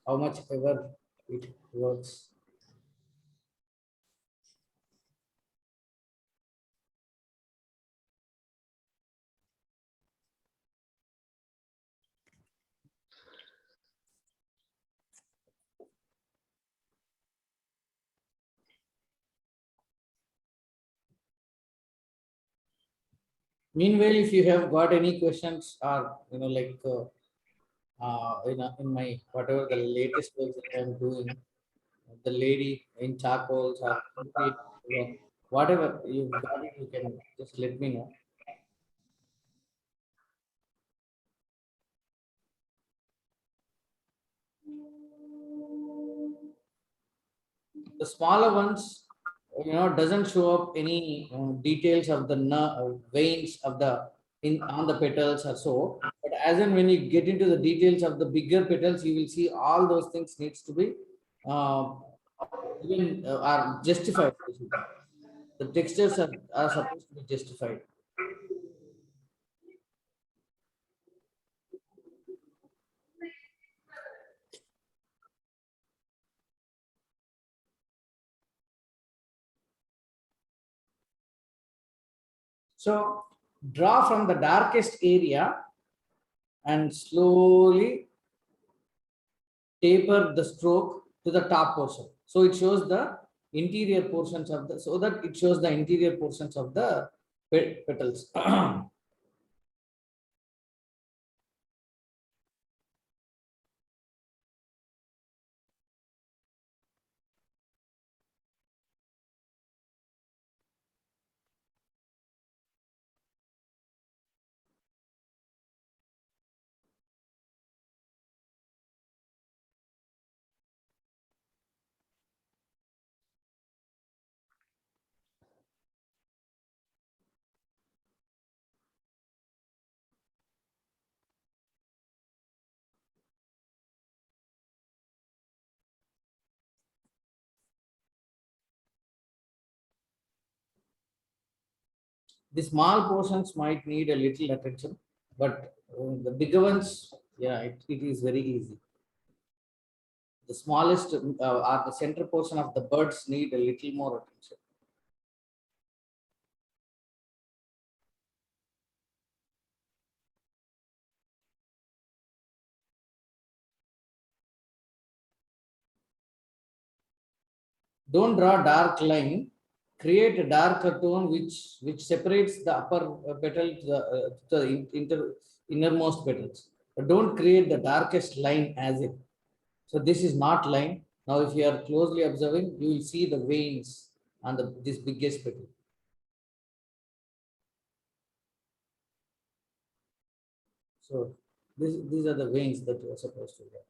how much ever it works. Meanwhile, if you have got any questions or like in my whatever the latest work that I'm doing, the lady in charcoals or whatever you've got it, you can just let me know. The smaller ones, doesn't show up any details of the veins of the in on the petals or so. But as and when you get into the details of the bigger petals, you will see all those things needs to be uh, even are justified. The textures are supposed to be justified. So draw from the darkest area and slowly taper the stroke to the top portion. So it shows the interior portions of the, so that it shows the interior portions of the petals. The small portions might need a little attention, but the bigger ones, yeah, it is very easy. The smallest or the center portion of the birds need a little more attention. Don't draw dark line. Create a darker tone which separates the upper petal to the innermost petals. But don't create the darkest line as if. So this is not line. Now, if you are closely observing, you will see the veins on this biggest petal. So these are the veins that you are supposed to get.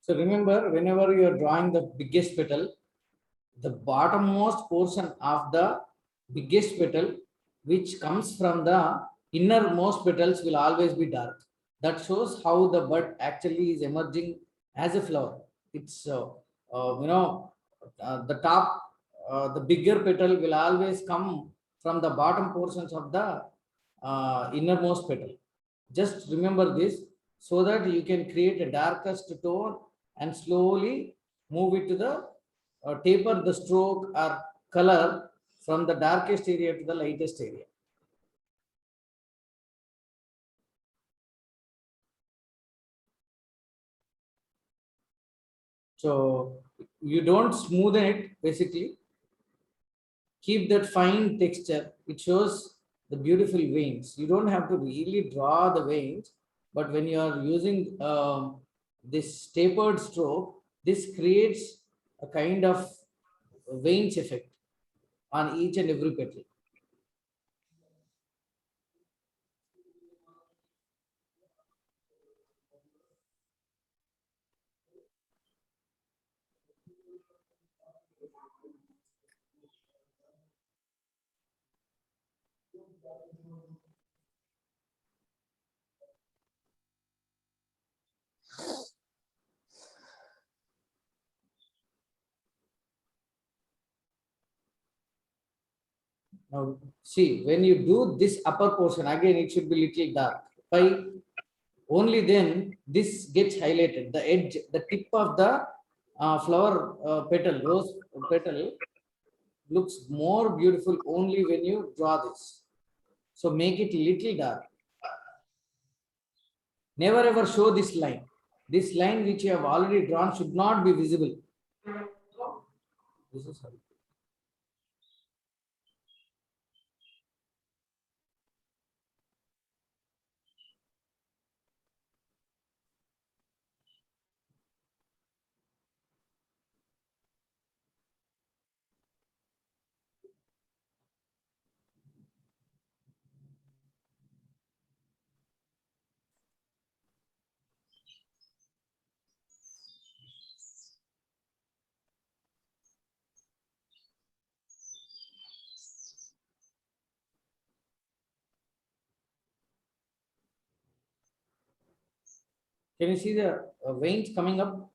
So remember, whenever you are drawing the biggest petal, the bottommost portion of the biggest petal, which comes from the innermost petals, will always be dark. That shows how the bud actually is emerging as a flower. It's the top, the bigger petal will always come from the bottom portions of the innermost petal. Just remember this so that you can create a darkest tone and slowly move it to the taper the stroke or color from the darkest area to the lightest area. So you don't smoothen it basically. Keep that fine texture. It shows the beautiful veins. You don't have to really draw the veins, but when you are using this tapered stroke, this creates a kind of veins effect on each and every petal. Now, see, when you do this upper portion, again, it should be little dark. By only then this gets highlighted. The edge, the tip of the flower petal, rose petal looks more beautiful only when you draw this. So make it little dark. Never ever show this line. This line which you have already drawn should not be visible. This is how. Can you see the veins coming up?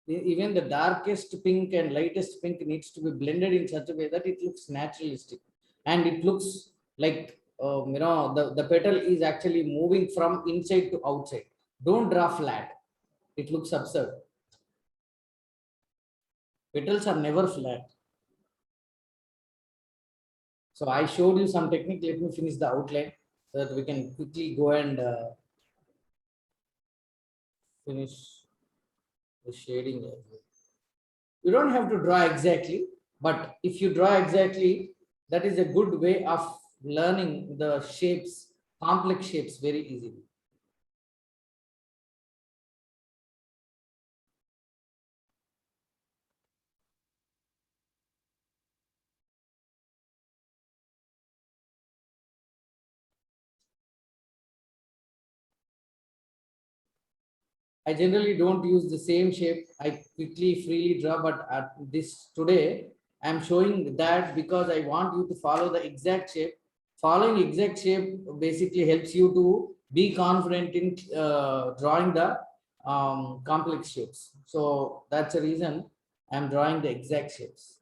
Even the darkest pink and lightest pink needs to be blended in such a way that it looks naturalistic and it looks like the petal is actually moving from inside to outside. Don't draw flat. It looks absurd. Petals are never flat. So I showed you some technique. Let me finish the outline so that we can quickly go and finish the shading. You don't have to draw exactly, but if you draw exactly, that is a good way of learning the shapes, complex shapes very easily. I generally don't use the same shape. I quickly freely draw, but at this today, I'm showing that because I want you to follow the exact shape. Following exact shape basically helps you to be confident in drawing the complex shapes. So that's the reason I'm drawing the exact shapes.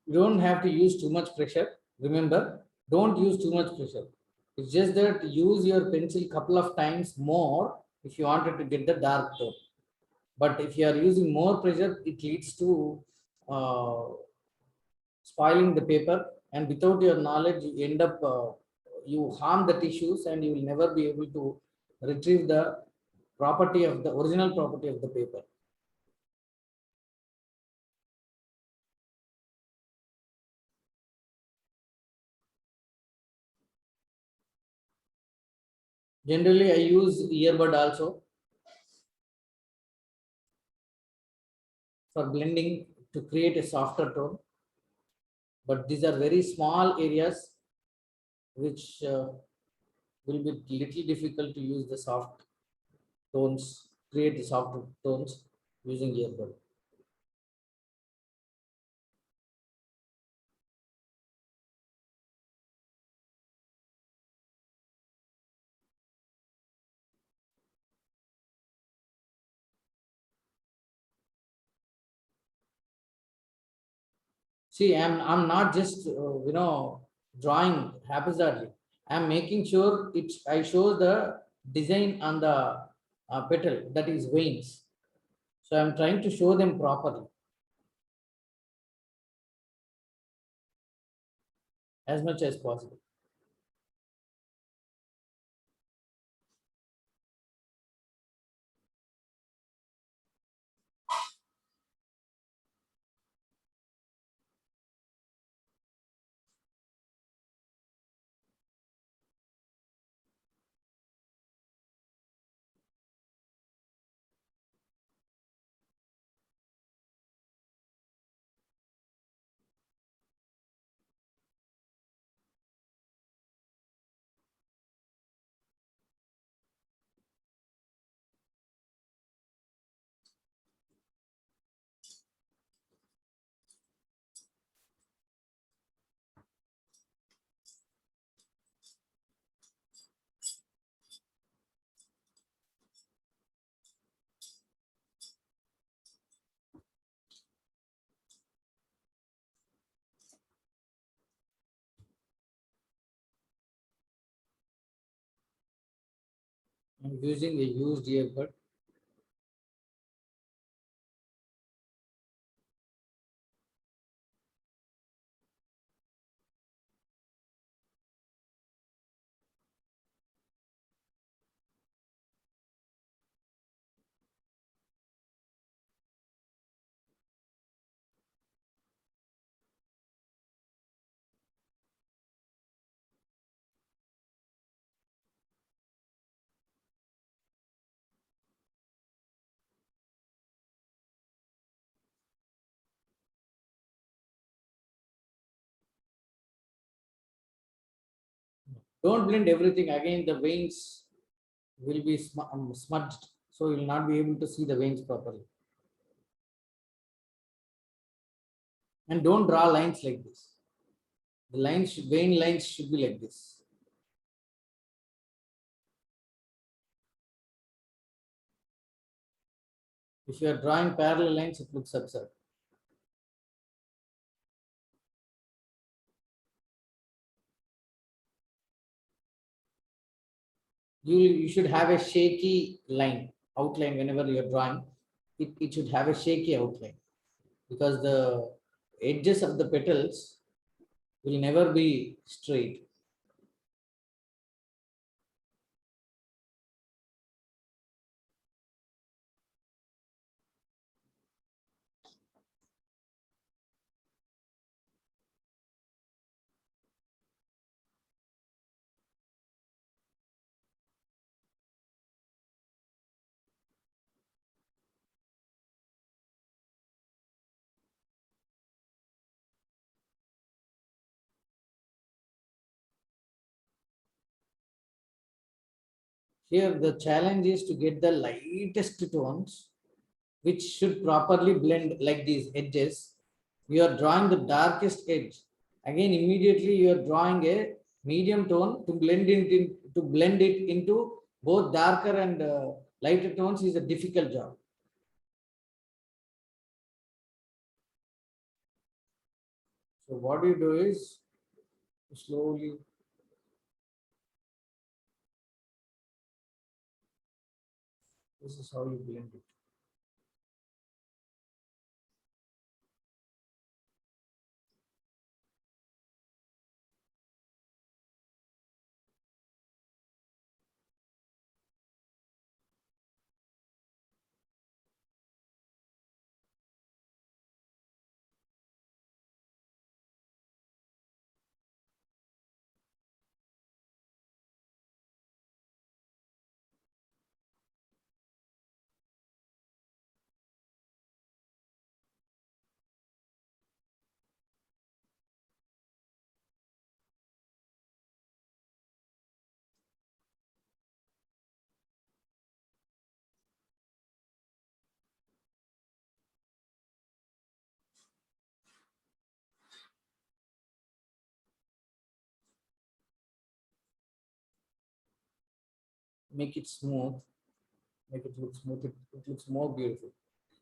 You don't have to use too much pressure. Remember, don't use too much pressure. It's just that use your pencil couple of times more if you wanted to get the dark tone. But if you are using more pressure, it leads to uh, spoiling the paper. And without your knowledge, you end up, you harm the tissues and you will never be able to retrieve the property of the original property of the paper. Generally, I use earbud also for blending to create a softer tone. But these are very small areas. which will be little difficult to use the soft tones, create the soft tones using earbud. See, I'm not just drawing haphazardly. I'm making sure it's I show the design on the petal, that is veins. So I'm trying to show them properly as much as possible. I'm using a used earbud. Don't blend everything again. The veins will be smudged, so you'll not be able to see the veins properly. And don't draw lines like this. The lines, vein lines should be like this. If you are drawing parallel lines, it looks absurd. You should have a shaky line outline whenever you're drawing. It should have a shaky outline because the edges of the petals will never be straight. Here, the challenge is to get the lightest tones, which should properly blend like these edges. You are drawing the darkest edge. Again, immediately you are drawing a medium tone to blend it into both darker and lighter tones is a difficult job. So what you do is slowly, this is how you blend it. make it smooth, make it look smooth, it looks more beautiful.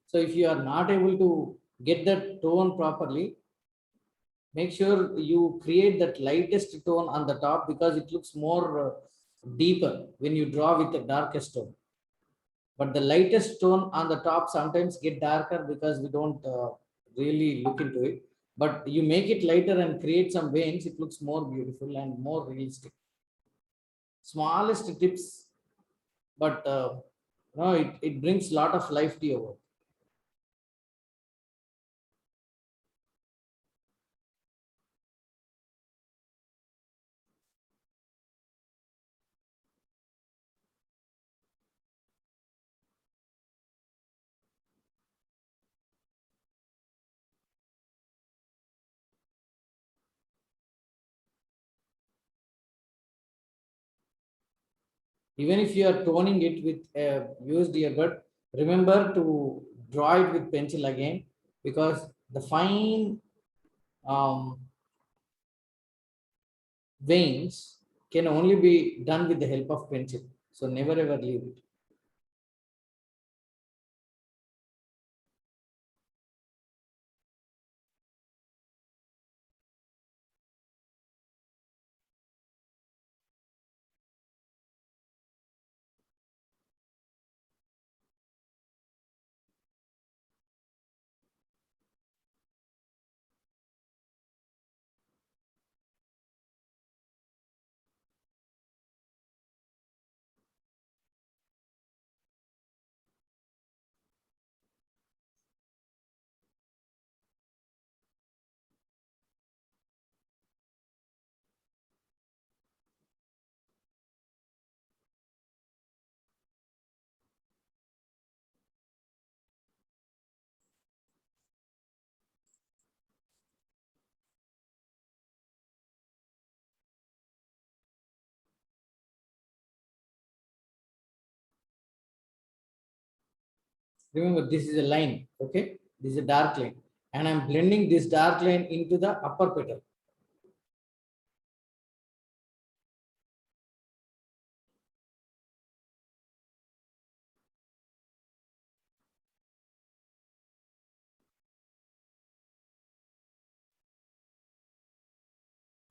So if you are not able to get that tone properly, make sure you create that lightest tone on the top, because it looks more deeper when you draw with the darkest tone. But the lightest tone on the top sometimes get darker because we don't really look into it. But you make it lighter and create some veins, it looks more beautiful and more realistic. Smallest tips, but no, it brings a lot of life to your work. Even if you are toning it with a used earbud, remember to draw it with pencil again, because the fine um, veins can only be done with the help of pencil. So never ever leave it. Remember, this is a line, okay? This is a dark line. And I'm blending this dark line into the upper petal.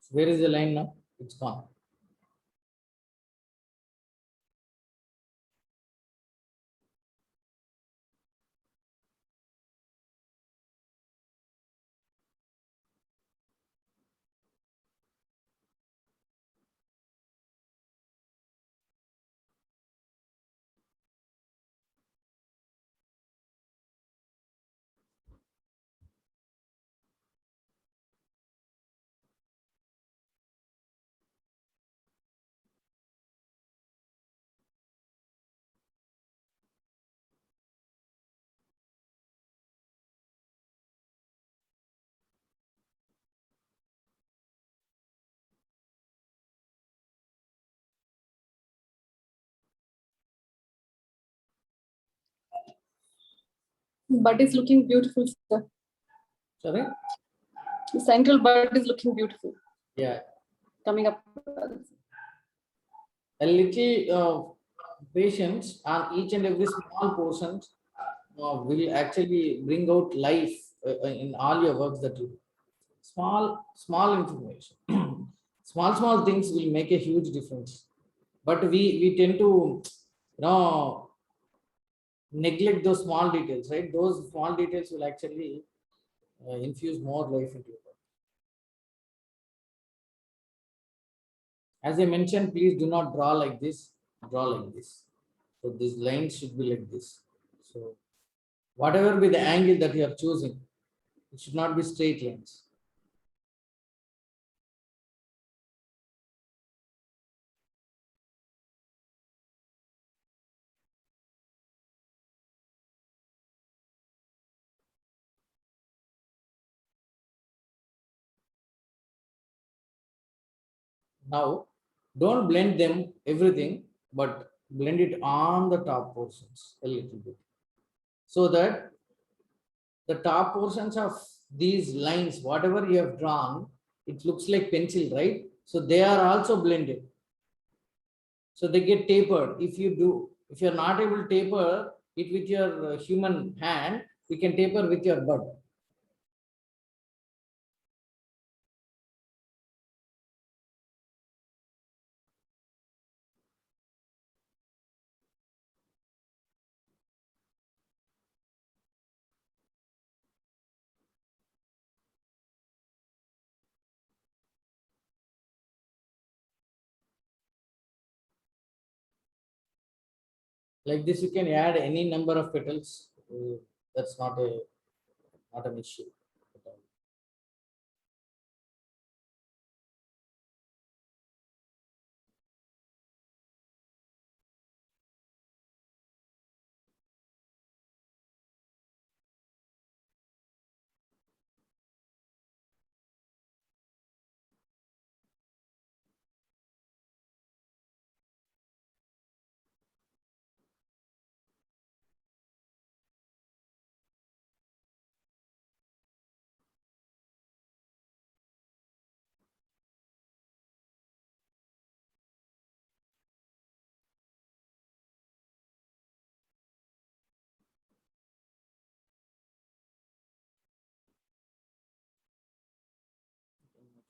So where is the line now? It's gone. Bud is looking beautiful, sir. Sorry? The central bud is looking beautiful. Yeah. Coming up. A little patience on each and every small portions will actually bring out life in all your works that you do. Small information. Small things will make a huge difference. But we tend to, neglect those small details, right? Those small details will actually infuse more life into your work. As I mentioned, please do not draw like this, draw like this. So these lines should be like this. So whatever be the angle that you are choosing, it should not be straight lines. Now, don't blend them everything, but blend it on the top portions a little bit, so that the top portions of these lines, whatever you have drawn, it looks like pencil, right? So they are also blended. So they get tapered. If you're not able to taper it with your human hand, you can taper with your bud. Like this, you can add any number of petals. That's not an issue.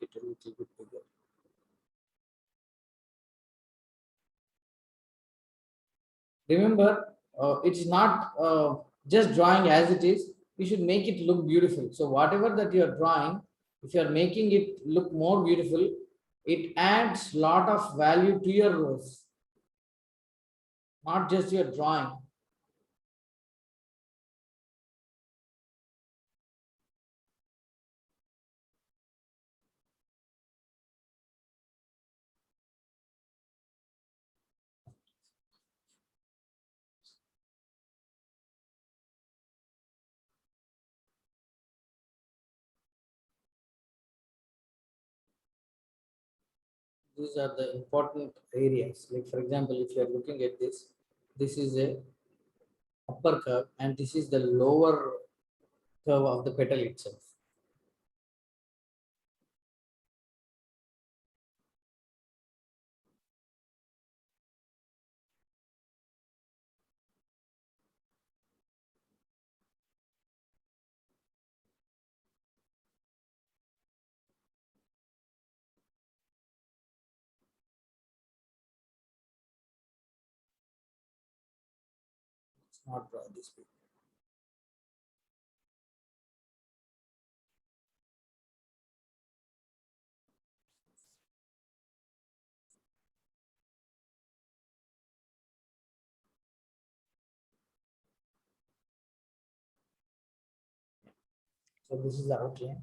Make it a little bit bigger. Remember, it's not just drawing as it is. You should make it look beautiful. So whatever that you are drawing, if you are making it look more beautiful, it adds lot of value to your rose, not just your drawing. These are the important areas. Like for example, if you are looking at this is a upper curve and this is the lower curve of the petal itself. It's not draw this way. So this is the outline.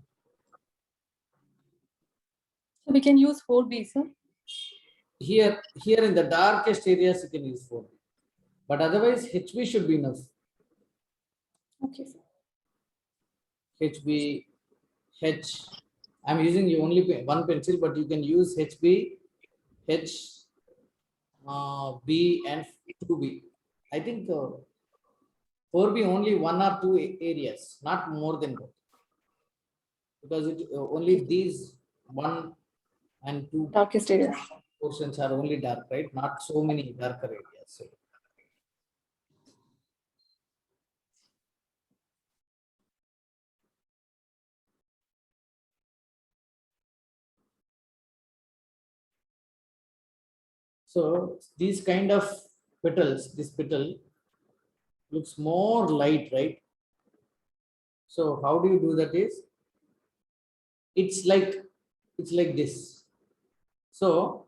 So we can use 4B, sir. Here in the darkest areas you can use 4B, but otherwise HB should be enough. Okay, sir. HB, H. I'm using only one pencil, but you can use HB, H, B, and 2B. I think 4B only one or two areas, not more than that, because it only these one and two Darkest areas. portions are only dark, right? Not so many darker areas. So So these kind of petals, this petal looks more light, right? So how do you do that is, it's like this. So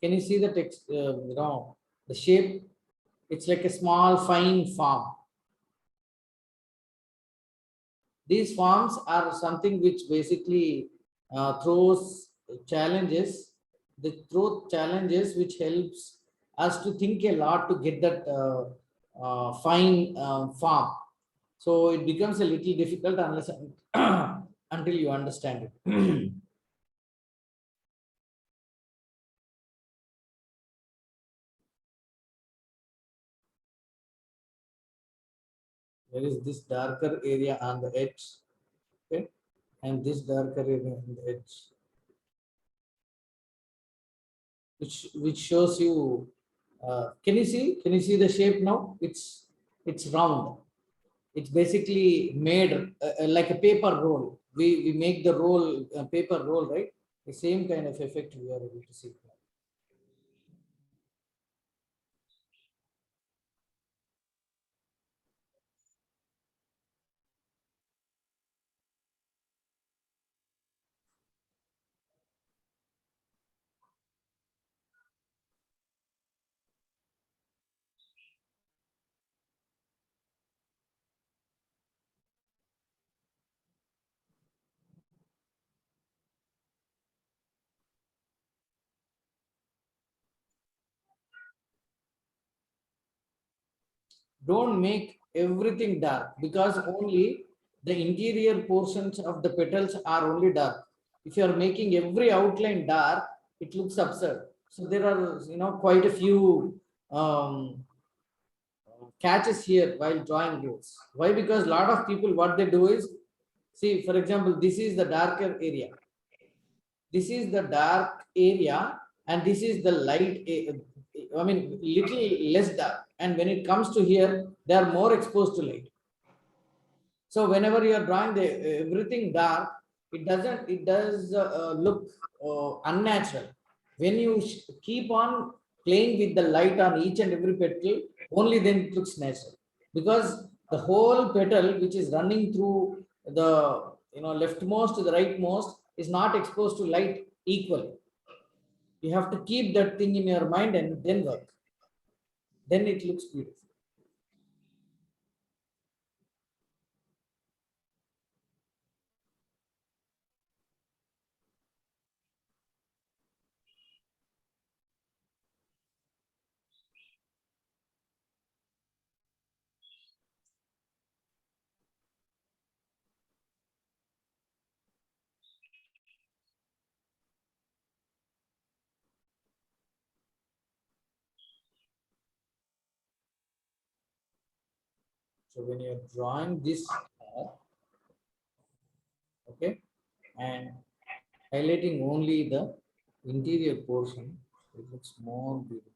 can you see the text, the shape? It's like a small fine form. These forms are something which basically throws challenges. They throw challenges which helps us to think a lot to get that fine form. So it becomes a little difficult unless until you understand it. There is this darker area on the edge. and this darker area on the edge, which shows you. Can you see? Can you see the shape now? It's round. It's basically made like a paper roll. We make the roll paper roll, right? The same kind of effect we are able to see. Don't make everything dark, because only the interior portions of the petals are only dark. If you are making every outline dark, it looks absurd. So there are, quite a few catches here while drawing this. Why? Because a lot of people, what they do is, see, for example, this is the darker area. This is the dark area, and this is the light. I mean, little less dark. And when it comes to here, they are more exposed to light. So whenever you are drawing the everything dark, it does look unnatural. When you keep on playing with the light on each and every petal, only then it looks natural. Because the whole petal which is running through the leftmost to the rightmost is not exposed to light equally. You have to keep that thing in your mind and then work. Then it looks beautiful. So when you're drawing this, okay, and highlighting only the interior portion, it looks more beautiful.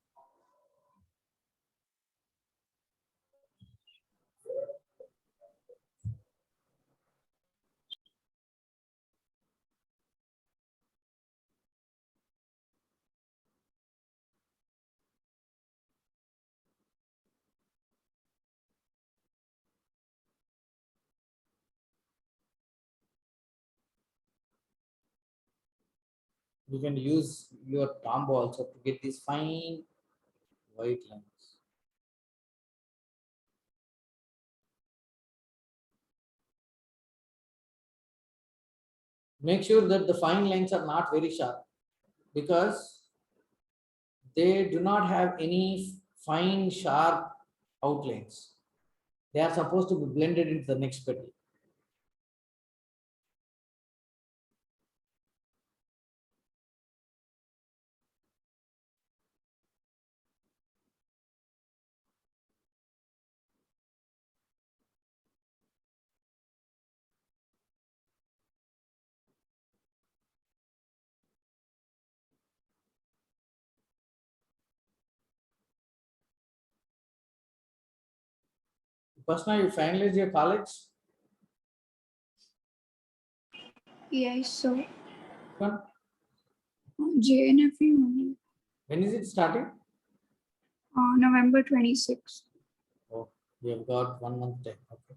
You can use your Tombow also to get these fine white lines. Make sure that the fine lines are not very sharp, because they do not have any fine sharp outlines. They are supposed to be blended into the next petal. Upasna, you finalized your college? Yes, so When JNFE only, is it starting? November 26th. Oh, we have got 1 month time. Okay.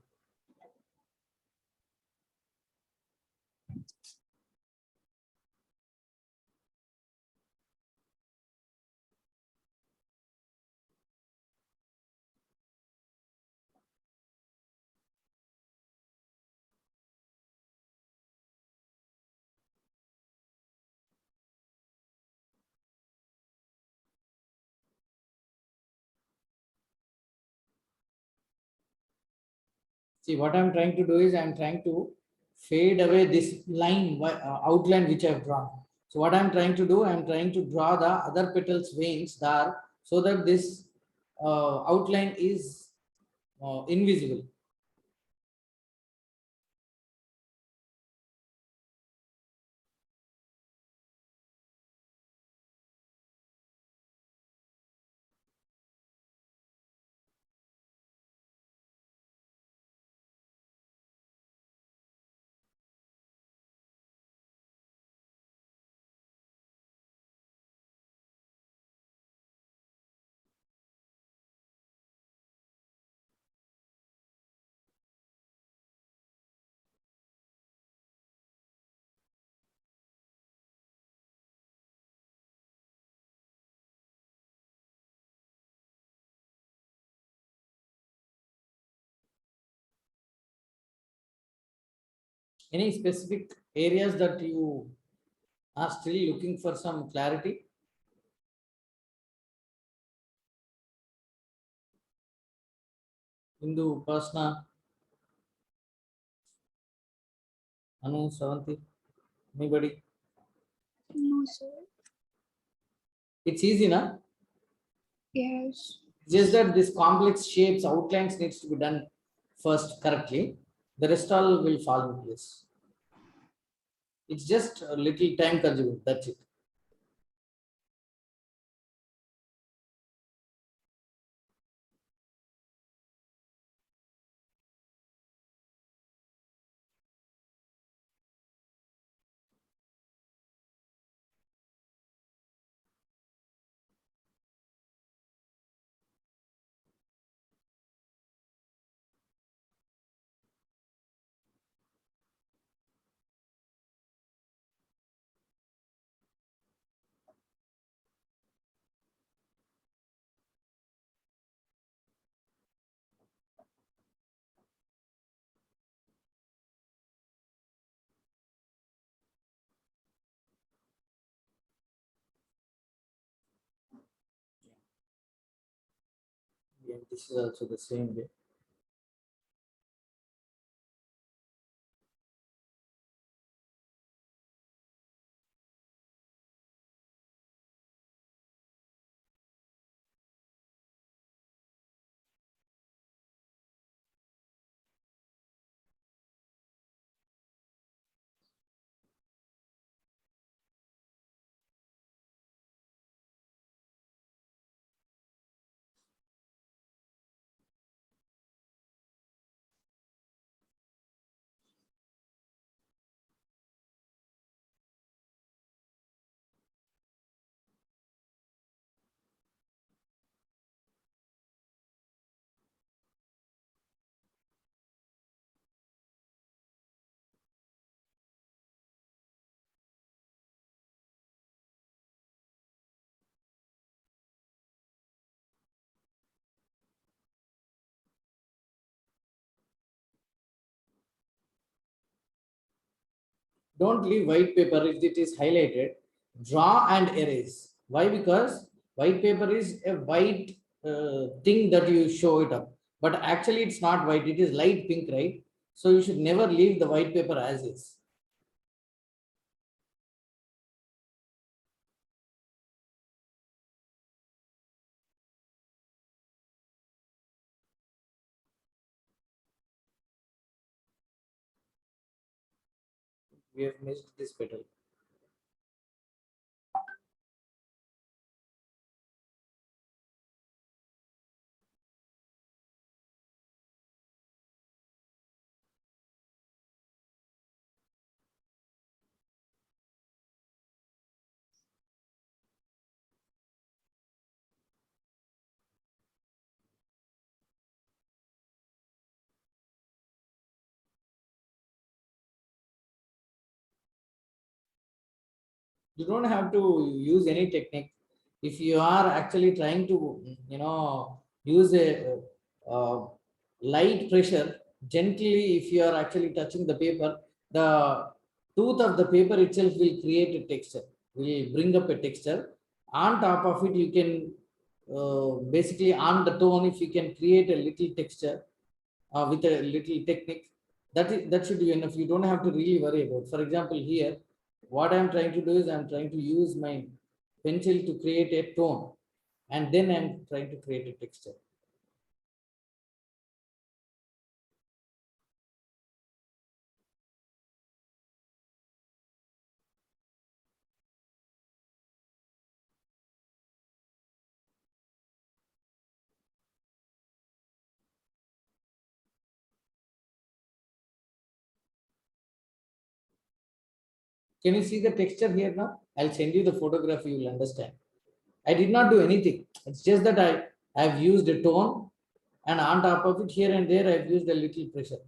See, what I'm trying to do is I'm trying to fade away this line outline which I've drawn. So what I'm trying to do, I'm trying to draw the other petals veins dark, so that this outline is invisible. Any specific areas that you are still looking for some clarity? Hindu, Upasna, Anu, Savanti, anybody? No, sir. It's easy, na? Yes. Just that this complex shapes, outlines needs to be done first correctly. The rest all will fall in place. It's just a little time consuming, that's it. Yeah, this is also the same way. Don't leave white paper if it is highlighted. Draw and erase. Why? Because white paper is a white thing that you show it up. But actually, it's not white, it is light pink, right? So you should never leave the white paper as is. We have missed this petal. You don't have to use any technique. If you are actually trying to use a uh, light pressure gently, if you are actually touching the paper, the tooth of the paper itself will create a texture, will bring up a texture. On top of it you can basically on the tone, if you can create a little texture with a little technique, that should be enough. You don't have to really worry about. For example, here, what I'm trying to do is I'm trying to use my pencil to create a tone, and then I'm trying to create a texture. Can you see the texture here now? I'll send you the photograph, you will understand. I did not do anything. It's just that I've used a tone, and on top of it, here and there, I've used a little pressure.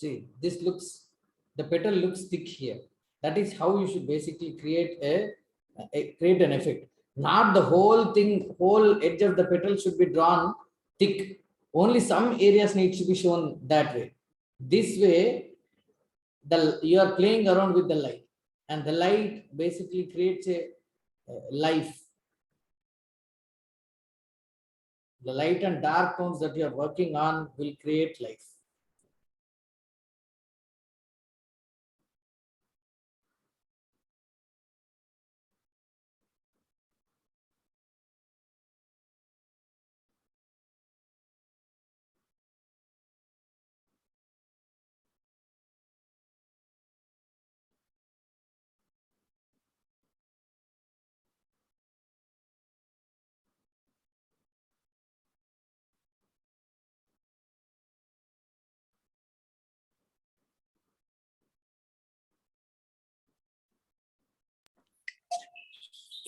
See, the petal looks thick here. That is how you should basically create create an effect. Not the whole thing, whole edge of the petal should be drawn thick. Only some areas need to be shown that way. This way, you are playing around with the light, and the light basically creates a life. The light and dark tones that you are working on will create life.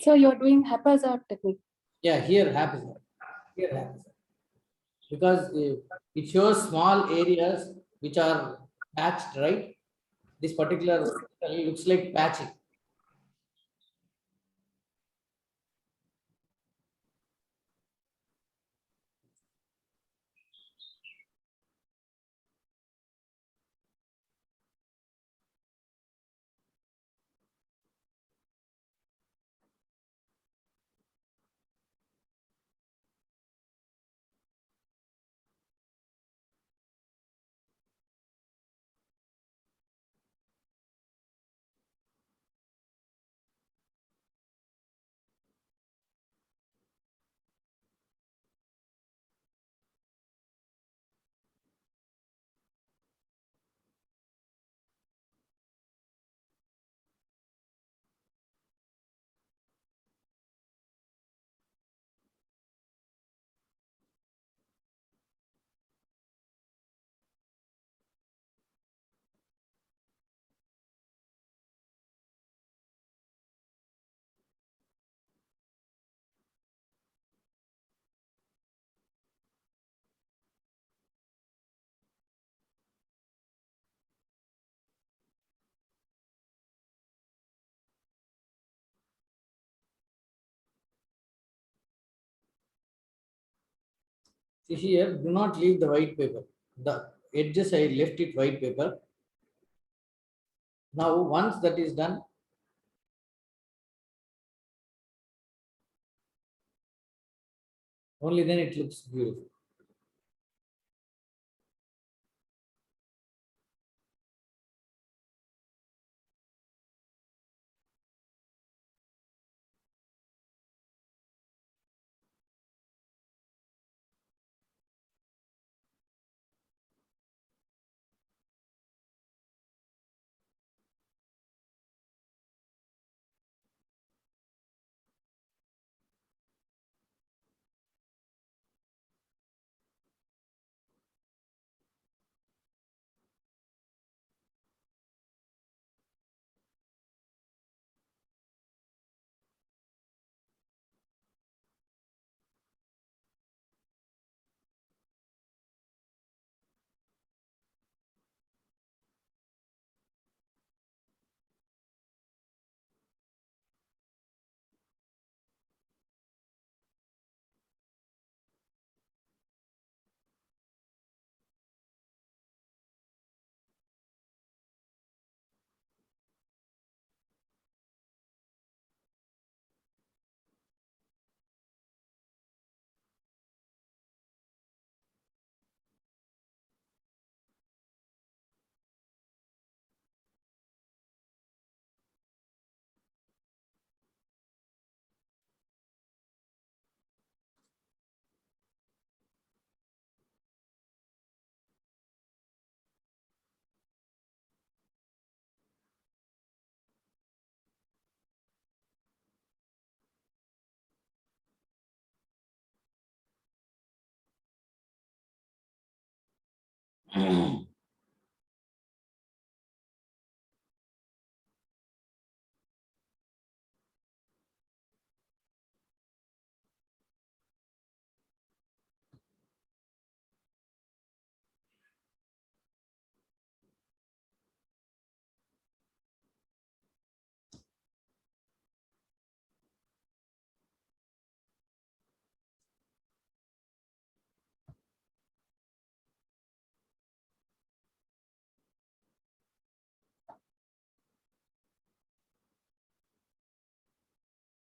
So you're doing haphazard technique. Yeah, here happens. Here happens. Because it shows small areas which are patched, right? This particular looks like patching. See here, do not leave the white paper. The edges I left it white paper. Now, once that is done, only then it looks beautiful.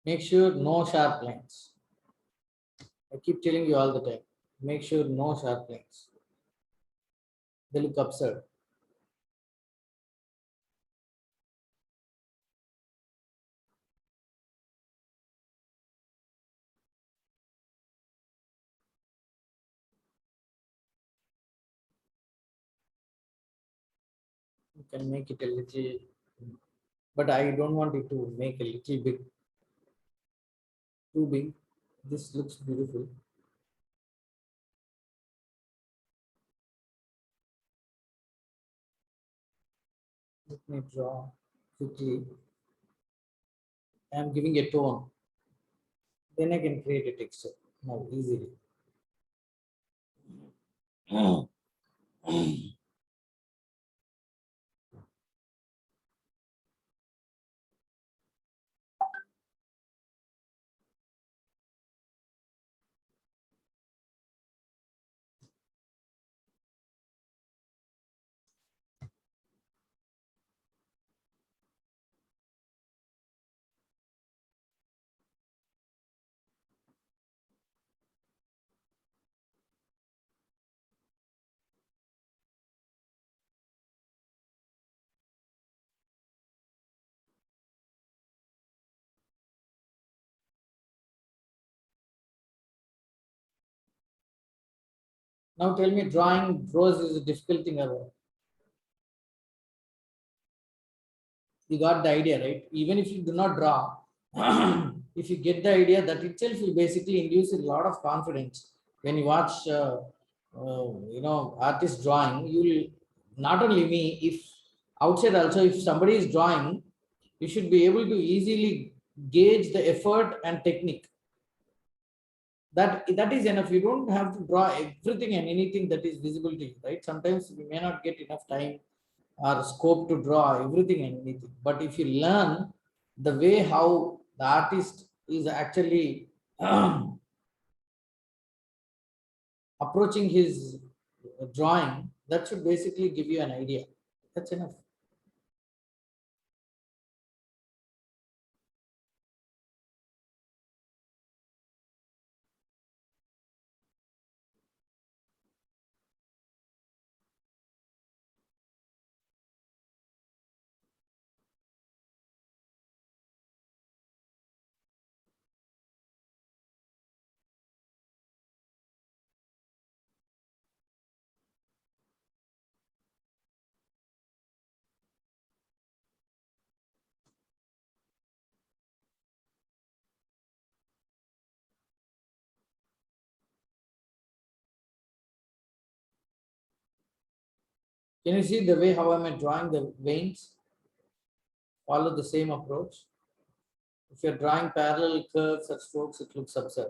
Make sure no sharp lines. I keep telling you all the time. Make sure no sharp lines. They look absurd. You can make it a little, but I don't want it to make a little bit too big. This looks beautiful. Let me draw quickly. I am giving a tone. Then I can create a texture now easily. Now tell me, drawing rose is a difficult thing ever. You got the idea, right? Even if you do not draw, if you get the idea, that itself will basically induce a lot of confidence. When you watch, artist drawing, you will, not only me, if outside also, if somebody is drawing, you should be able to easily gauge the effort and technique. That is enough. You don't have to draw everything and anything that is visible to you, right? Sometimes we may not get enough time or scope to draw everything and anything. But if you learn the way how the artist is actually approaching his drawing, that should basically give you an idea. That's enough. Can you see the way how am I drawing the veins? Follow the same approach. If you're drawing parallel curves or strokes, it looks absurd.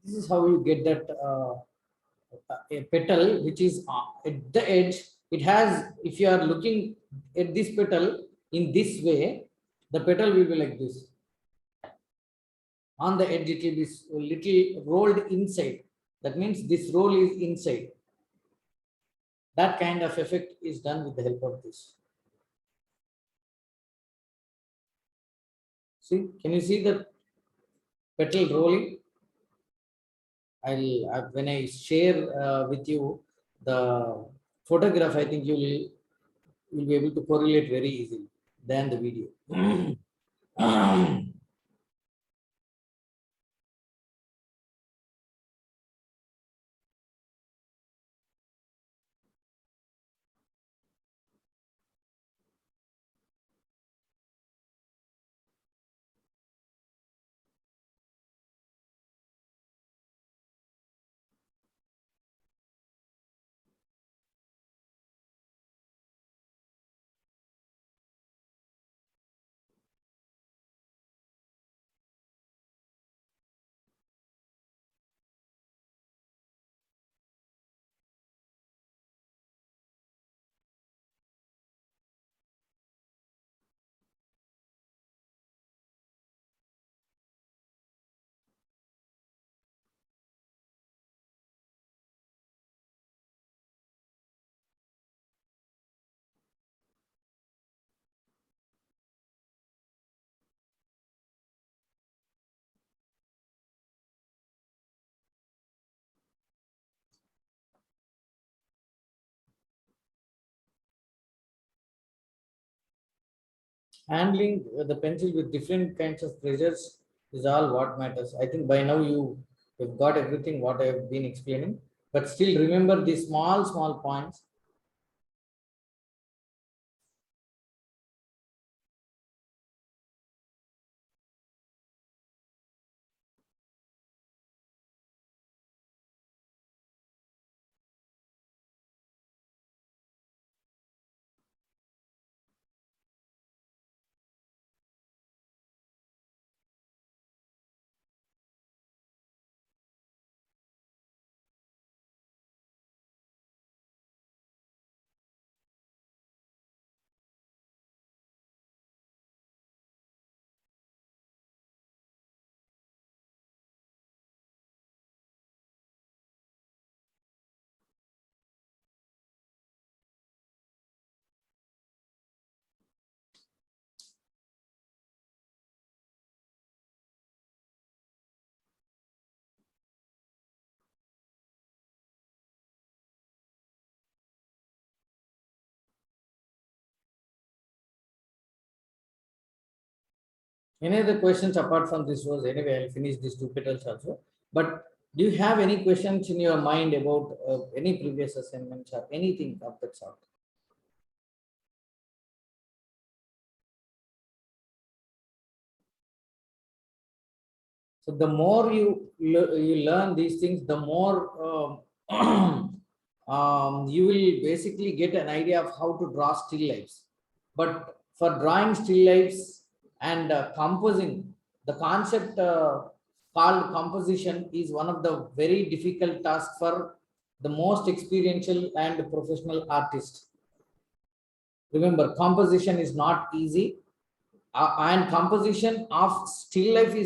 This is how you get that a petal which is at the edge. It has, if you are looking at this petal in this way, the petal will be like this. On the edge, it will be little rolled inside. That means this roll is inside. That kind of effect is done with the help of this. See, can you see the petal rolling? When I share with you the photograph, I think you'll be able to correlate very easily than the video. Handling the pencil with different kinds of pressures is all what matters. I think by now you've got everything what I have been explaining, but still remember these small points. Any other questions apart from this was, anyway, I'll finish these two petals also. But do you have any questions in your mind about any previous assignments or anything of that sort? So the more you learn these things, the more you will basically get an idea of how to draw still lifes. But for drawing still lifes and composing, the concept called composition is one of the very difficult tasks for the most experiential and professional artists. Remember, composition is not easy, and composition of still life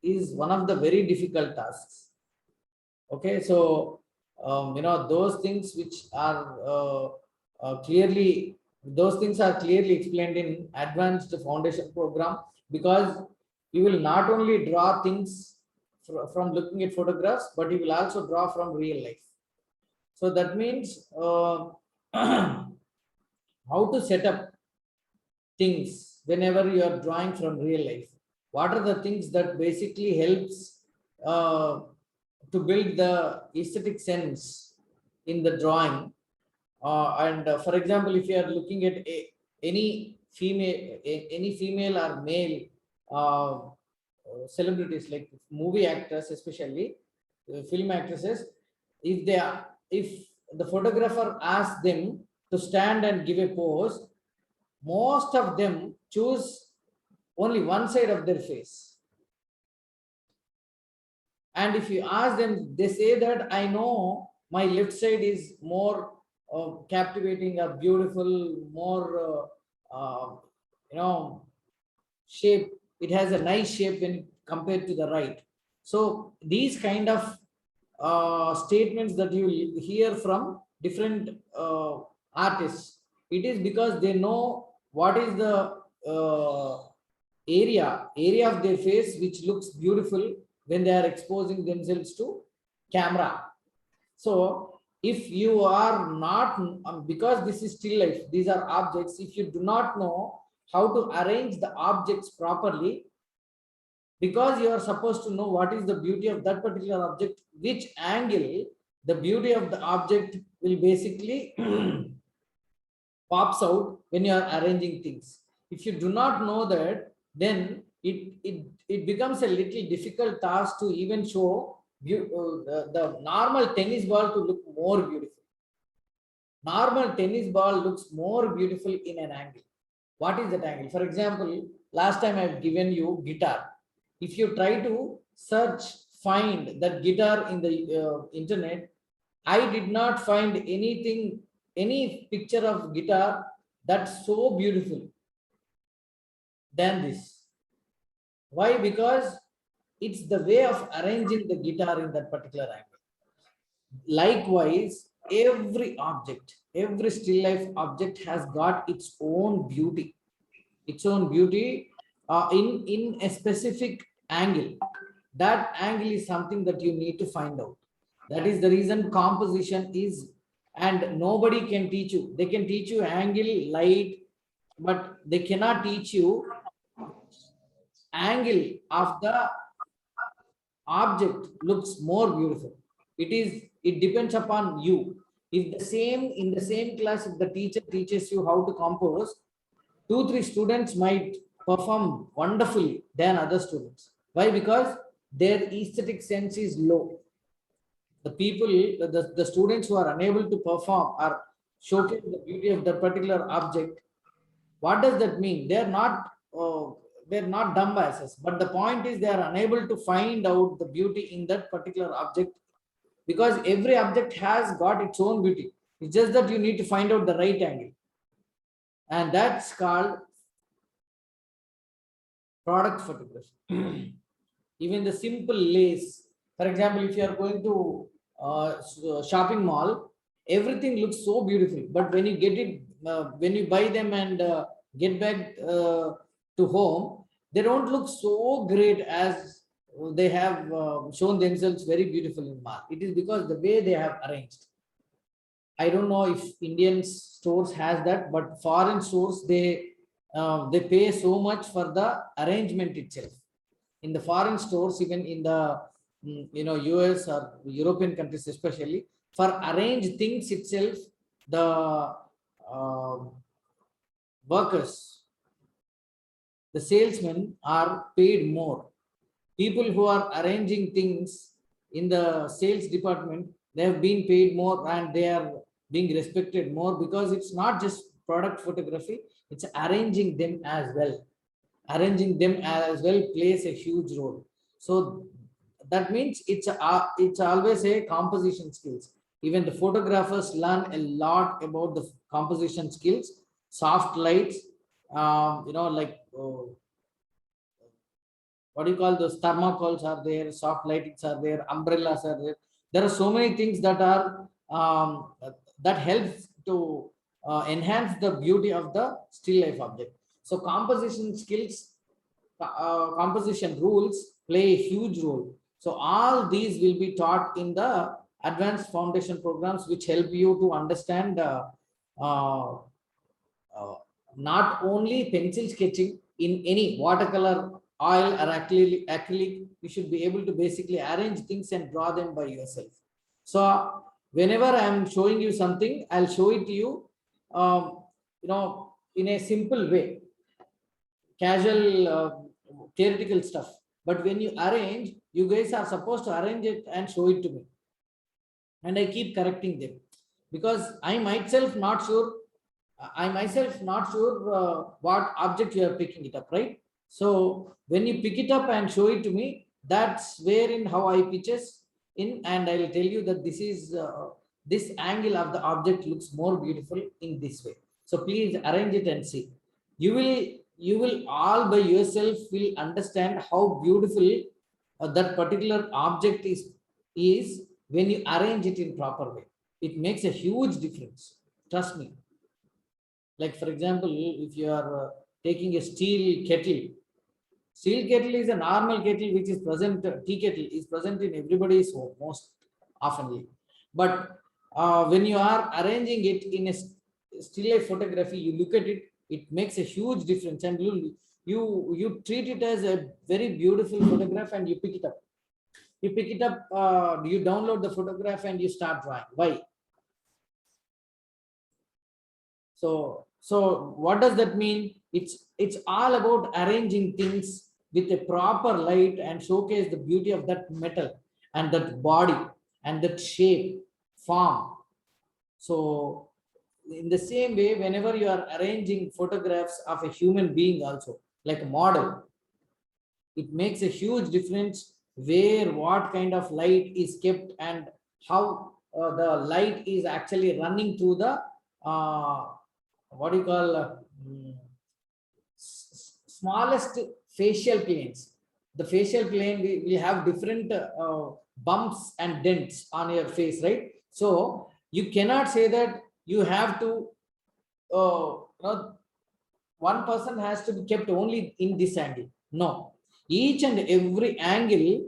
is one of the very difficult tasks. Okay, so those things which are clearly, those things are clearly explained in advanced foundation program, because you will not only draw things from looking at photographs, but you will also draw from real life. So that means how to set up things whenever you are drawing from real life. What are the things that basically helps to build the aesthetic sense in the drawing? And for example, if you are looking at any female or male celebrities, like movie actors, especially film actresses, if the photographer asks them to stand and give a pose, most of them choose only one side of their face. And if you ask them, they say that I know my left side is more captivating or beautiful, more, shape. It has a nice shape when compared to the right. So these kind of statements that you hear from different artists, it is because they know what is the area of their face which looks beautiful when they are exposing themselves to camera. So if you are not, because this is still life, these are objects, if you do not know how to arrange the objects properly, because you are supposed to know what is the beauty of that particular object, which angle the beauty of the object will basically pops out when you are arranging things. If you do not know that, then it becomes a little difficult task to even show the normal tennis ball to look more beautiful. Normal tennis ball looks more beautiful in an angle. What is that angle? For example, last time I've given you guitar. If you try to search, find that guitar in the internet, I did not find anything, any picture of guitar that's so beautiful than this. Why? Because it's the way of arranging the guitar in that particular angle. Likewise, every still life object has got its own beauty, in a specific angle. That angle is something that you need to find out. That is the reason composition is, and nobody can teach you. They can teach you angle, light, but they cannot teach you angle of the object looks more beautiful. It depends upon you. If the same in the same class, if the teacher teaches you how to compose, 2-3 students might perform wonderfully than other students. Why? Because their aesthetic sense is low. The people, the students who are unable to perform or showcase the beauty of that particular object, what does that mean? They're not dumb asses, but the point is they are unable to find out the beauty in that particular object, because every object has got its own beauty. It's just that you need to find out the right angle, and that's called product photography. Even the simple lace, for example, if you are going to shopping mall, everything looks so beautiful, but when you get it, when you buy them and get back to home, they don't look so great as they have shown themselves very beautiful in mall. It is because the way they have arranged. I don't know if Indian stores has that, but foreign stores, they pay so much for the arrangement itself. In the foreign stores, even in the US or European countries especially, for arrange things itself, the workers, the salesmen are paid more. People who are arranging things in the sales department, they have been paid more and they are being respected more, because it's not just product photography, it's arranging them as well. Arranging them as well plays a huge role. So that means it's always a composition skills. Even the photographers learn a lot about the composition skills, soft lights, like what do you call those, thermocols are there, soft lightings are there, umbrellas are there. There are so many things that are that helps to enhance the beauty of the still life object. So composition skills, composition rules play a huge role. So all these will be taught in the advanced foundation programs, which help you to understand uh, not only pencil sketching, in any watercolor, oil or acrylic, you should be able to basically arrange things and draw them by yourself. So whenever I am showing you something, I'll show it to you, in a simple way, casual, theoretical stuff. But when you arrange, you guys are supposed to arrange it and show it to me. And I keep correcting them, because I myself not sure what object you are picking it up, right? So when you pick it up and show it to me, That's wherein how I pitches in, and I'll tell you that this is this angle of the object looks more beautiful in this way. So please arrange it and see. You will all by yourself will understand how beautiful that particular object is when you arrange it in proper way. It makes a huge difference. Trust me. Like for example, if you are taking a steel kettle. Steel kettle is a normal kettle which is present, tea kettle is present in everybody's home most oftenly. But when you are arranging it in a still life photography, you look at it, it makes a huge difference, and you treat it as a very beautiful photograph and you pick it up. You pick it up, you download the photograph and you start drawing. Why? So what does that mean? It's all about arranging things with a proper light and showcase the beauty of that metal and that body and that shape, form. So in the same way, whenever you are arranging photographs of a human being also, like a model, it makes a huge difference where what kind of light is kept and how the light is actually running through the what do you call smallest facial planes. The facial plane will have different bumps and dents on your face, right? So you cannot say that you have to one person has to be kept only in this angle. No, each and every angle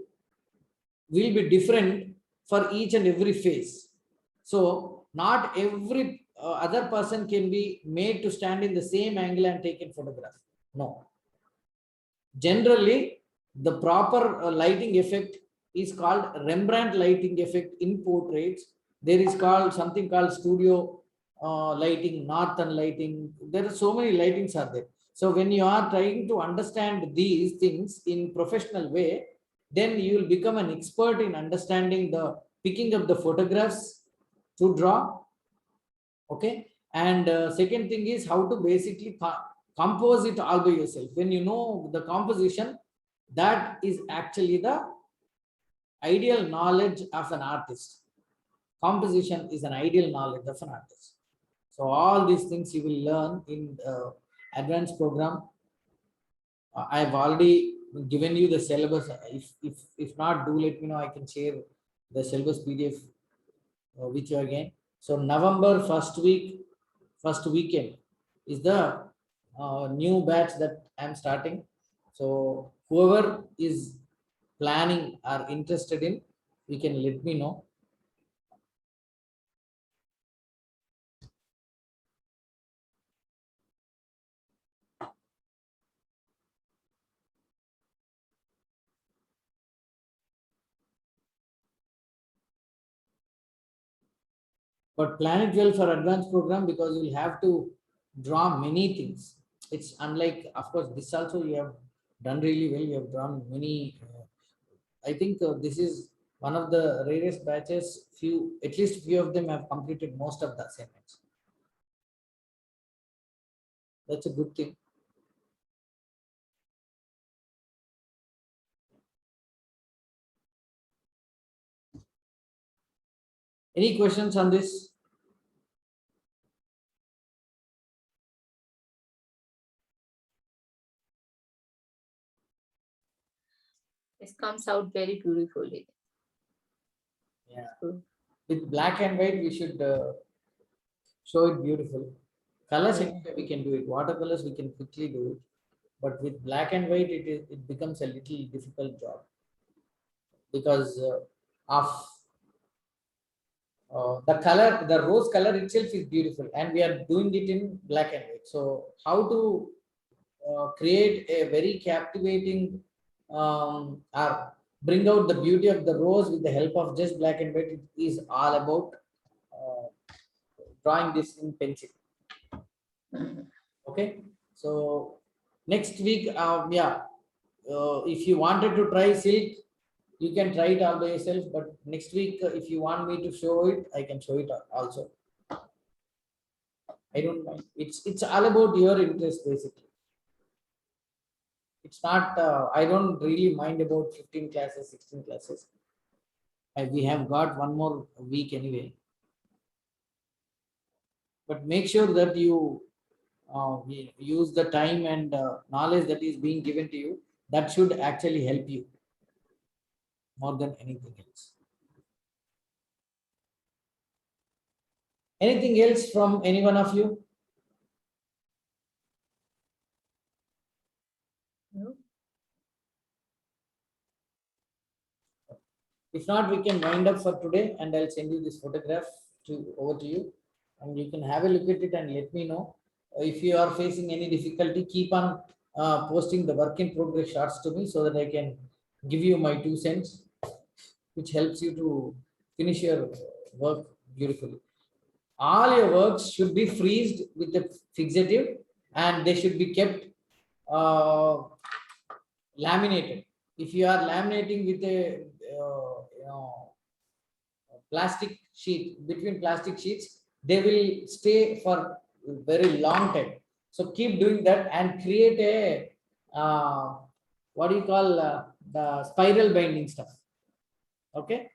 will be different for each and every face. So not every other person can be made to stand in the same angle and take a photograph. No. Generally, the proper lighting effect is called Rembrandt lighting effect in portraits. There is called something called studio lighting, northern lighting. There are so many lightings are there. So when you are trying to understand these things in professional way, then you will become an expert in understanding the picking up the photographs to draw. Okay. And second thing is how to basically compose it all by yourself. When you know the composition, that is actually the ideal knowledge of an artist. Composition is an ideal knowledge of an artist. So all these things you will learn in the advanced program. I have already given you the syllabus. If not, do let me know. I can share the syllabus PDF with you again. So November first weekend is the new batch that I'm starting. So whoever is planning or interested in, you can let me know. But plan it well for advanced program because you'll have to draw many things. It's unlike, of course, this also you have done really well. You have drawn many. I think this is one of the rarest batches. At least few of them have completed most of the assignments. That's a good thing. Any questions on this? This comes out very beautifully. Yeah. So, With black and white, we should show it beautiful. Colors, yeah. we can do it. Watercolors, we can quickly do it. But with black and white, it becomes a little difficult job because of the color, the rose color itself is beautiful, and we are doing it in black and white. So how to create a very captivating or bring out the beauty of the rose with the help of just black and white, it is all about drawing this in pencil. Okay, so next week, if you wanted to try silk, you can try it all by yourself. But next week, if you want me to show it, I can show it also. I don't mind. It's all about your interest basically. It's not, I don't really mind about 15 classes, 16 classes. We have got one more week anyway. But make sure that you use the time and knowledge that is being given to you. That should actually help you more than anything else. Anything else from any one of you? No? If not, we can wind up for today, and I'll send you this photograph over to you, and you can have a look at it and let me know. If you are facing any difficulty, keep on posting the work in progress shots to me so that I can give you my 2 cents, which helps you to finish your work beautifully. All your works should be freezed with a fixative, and they should be kept laminated. If you are laminating with a plastic sheet, between plastic sheets, they will stay for very long time. So keep doing that and create a what do you call the spiral binding stuff. Okay.